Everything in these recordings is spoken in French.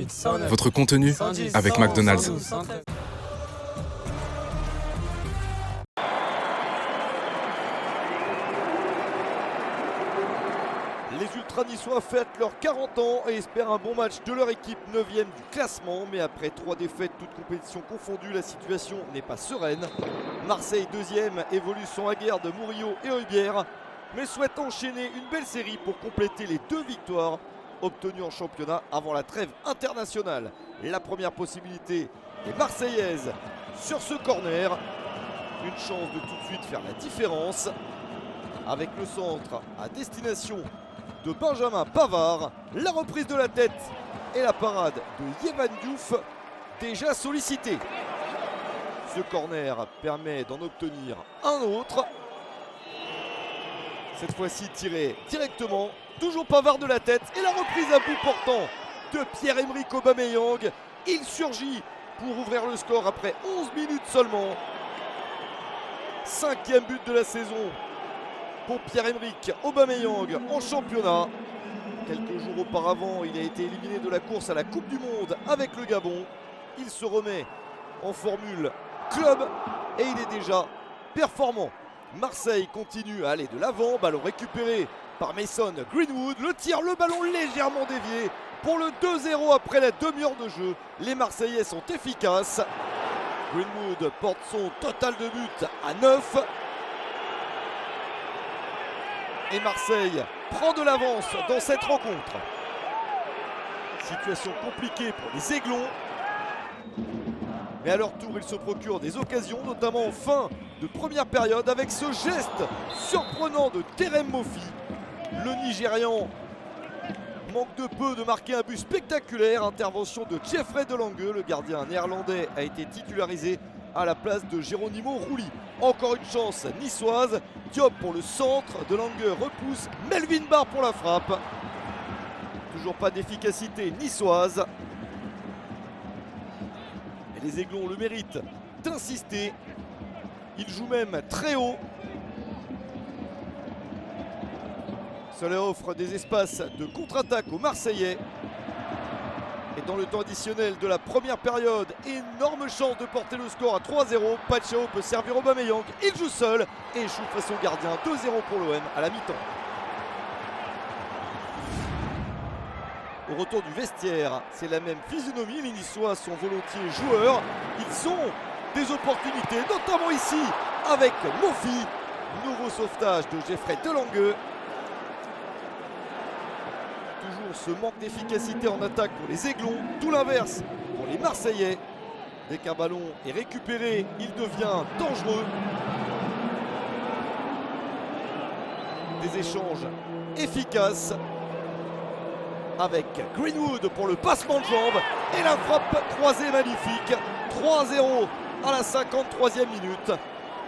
108, 109, Votre contenu 110, avec 111, McDonald's. 112, 113. Les Ultras niçois fêtent leurs 40 ans et espèrent un bon match de leur équipe 9e du classement. Mais après 3 défaites, toutes compétitions confondues, la situation n'est pas sereine. Marseille 2e évolue sans Aguerre de Murillo et Heubière, mais souhaite enchaîner une belle série pour compléter les 2 victoires obtenues en championnat avant la trêve internationale. La première possibilité est marseillaise sur ce corner. Une chance de tout de suite faire la différence avec le centre à destination de Benjamin Pavard, la reprise de la tête et la parade de Yehvan Diouf, déjà sollicité. Ce corner permet d'en obtenir un autre. Cette fois-ci tiré directement, toujours Pavard de la tête et la reprise à bout portant de Pierre-Emerick Aubameyang. Il surgit pour ouvrir le score après 11 minutes seulement. 5e but de la saison pour Pierre-Emerick Aubameyang en championnat. Quelques jours auparavant, il a été éliminé de la course à la Coupe du Monde avec le Gabon. Il se remet en formule club et il est déjà performant. Marseille continue à aller de l'avant. Ballon récupéré par Mason Greenwood. Le tir, le ballon légèrement dévié pour le 2-0 après la demi-heure de jeu. Les Marseillais sont efficaces. Greenwood porte son total de buts à 9. Et Marseille prend de l'avance dans cette rencontre. Situation compliquée pour les Aiglons. Mais à leur tour, ils se procurent des occasions, notamment en fin de première période, avec ce geste surprenant de Terem Moffi. Le Nigérian manque de peu de marquer un but spectaculaire. Intervention de Jeffrey Delange, le gardien néerlandais a été titularisé à la place de Geronimo Rulli. Encore une chance niçoise. Diop pour le centre, Delange repousse, Melvin Barr pour la frappe. Toujours pas d'efficacité niçoise. Et les Aiglons le méritent d'insister. Ils jouent même très haut. Cela offre des espaces de contre-attaque aux Marseillais. Et dans le temps additionnel de la première période, énorme chance de porter le score à 3-0. Pachao peut servir Aubameyang, il joue seul et échoue face au gardien. 2-0 pour l'OM à la mi-temps. Au retour du vestiaire, c'est la même physionomie. Les Niçois sont volontiers joueurs. Ils ont des opportunités, notamment ici avec Moffi. Nouveau sauvetage de Jeffrey Delange. Toujours ce manque d'efficacité en attaque pour les Aiglons. Tout l'inverse pour les Marseillais. Dès qu'un ballon est récupéré, il devient dangereux. Des échanges efficaces avec Greenwood pour le passement de jambe et la frappe croisée magnifique. 3-0 à la 53e minute.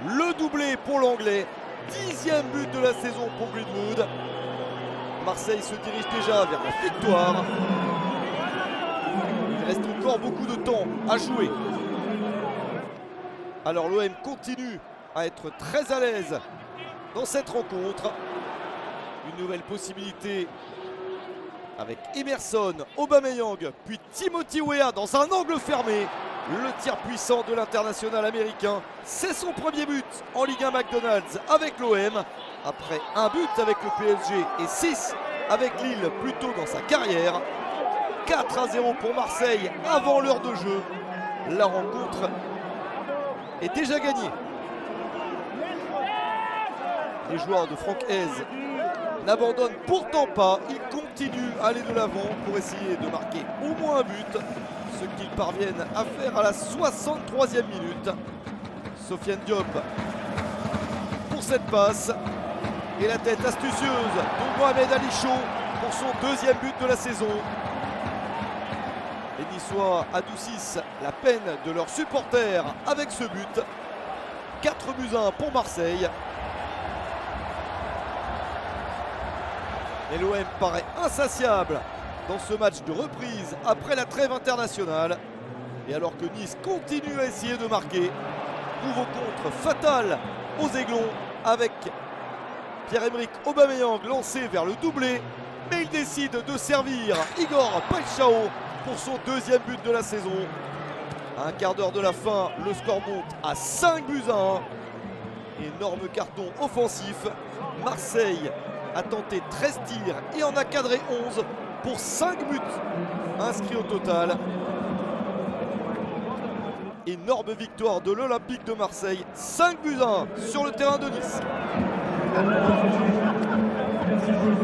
Le doublé pour l'Anglais. 10e but de la saison pour Greenwood. Marseille se dirige déjà vers la victoire. Il reste encore beaucoup de temps à jouer. Alors l'OM continue à être très à l'aise dans cette rencontre. Une nouvelle possibilité avec Emerson, Aubameyang, puis Timothy Weah dans un angle fermé. Le tir puissant de l'international américain. C'est son premier but en Ligue 1 McDonald's avec l'OM. Après un but avec le PSG et 6 avec Lille plus tôt dans sa carrière. 4-0 pour Marseille avant l'heure de jeu. La rencontre est déjà gagnée. Les joueurs de Franck Hez n'abandonnent pourtant pas. Ils continuent à aller de l'avant pour essayer de marquer au moins un but. Ce qu'ils parviennent à faire à la 63e minute. Sofiane Diop pour cette passe. Et la tête astucieuse de Mohamed Ali Chaud pour son 2e but de la saison. Les Niçois adoucissent la peine de leurs supporters avec ce but. 4-1 pour Marseille. Et l'OM paraît insatiable dans ce match de reprise après la trêve internationale. Et alors que Nice continue à essayer de marquer, nouveau contre fatal aux Aiglons avec Pierre-Emerick Aubameyang lancé vers le doublé. Mais il décide de servir Igor Paixão pour son deuxième but de la saison. À un quart d'heure de la fin, le score monte à 5-1. Énorme carton offensif. Marseille a tenté 13 tirs et en a cadré 11 pour 5 buts inscrits au total. Énorme victoire de l'Olympique de Marseille, 5-1 sur le terrain de Nice. Merci pour le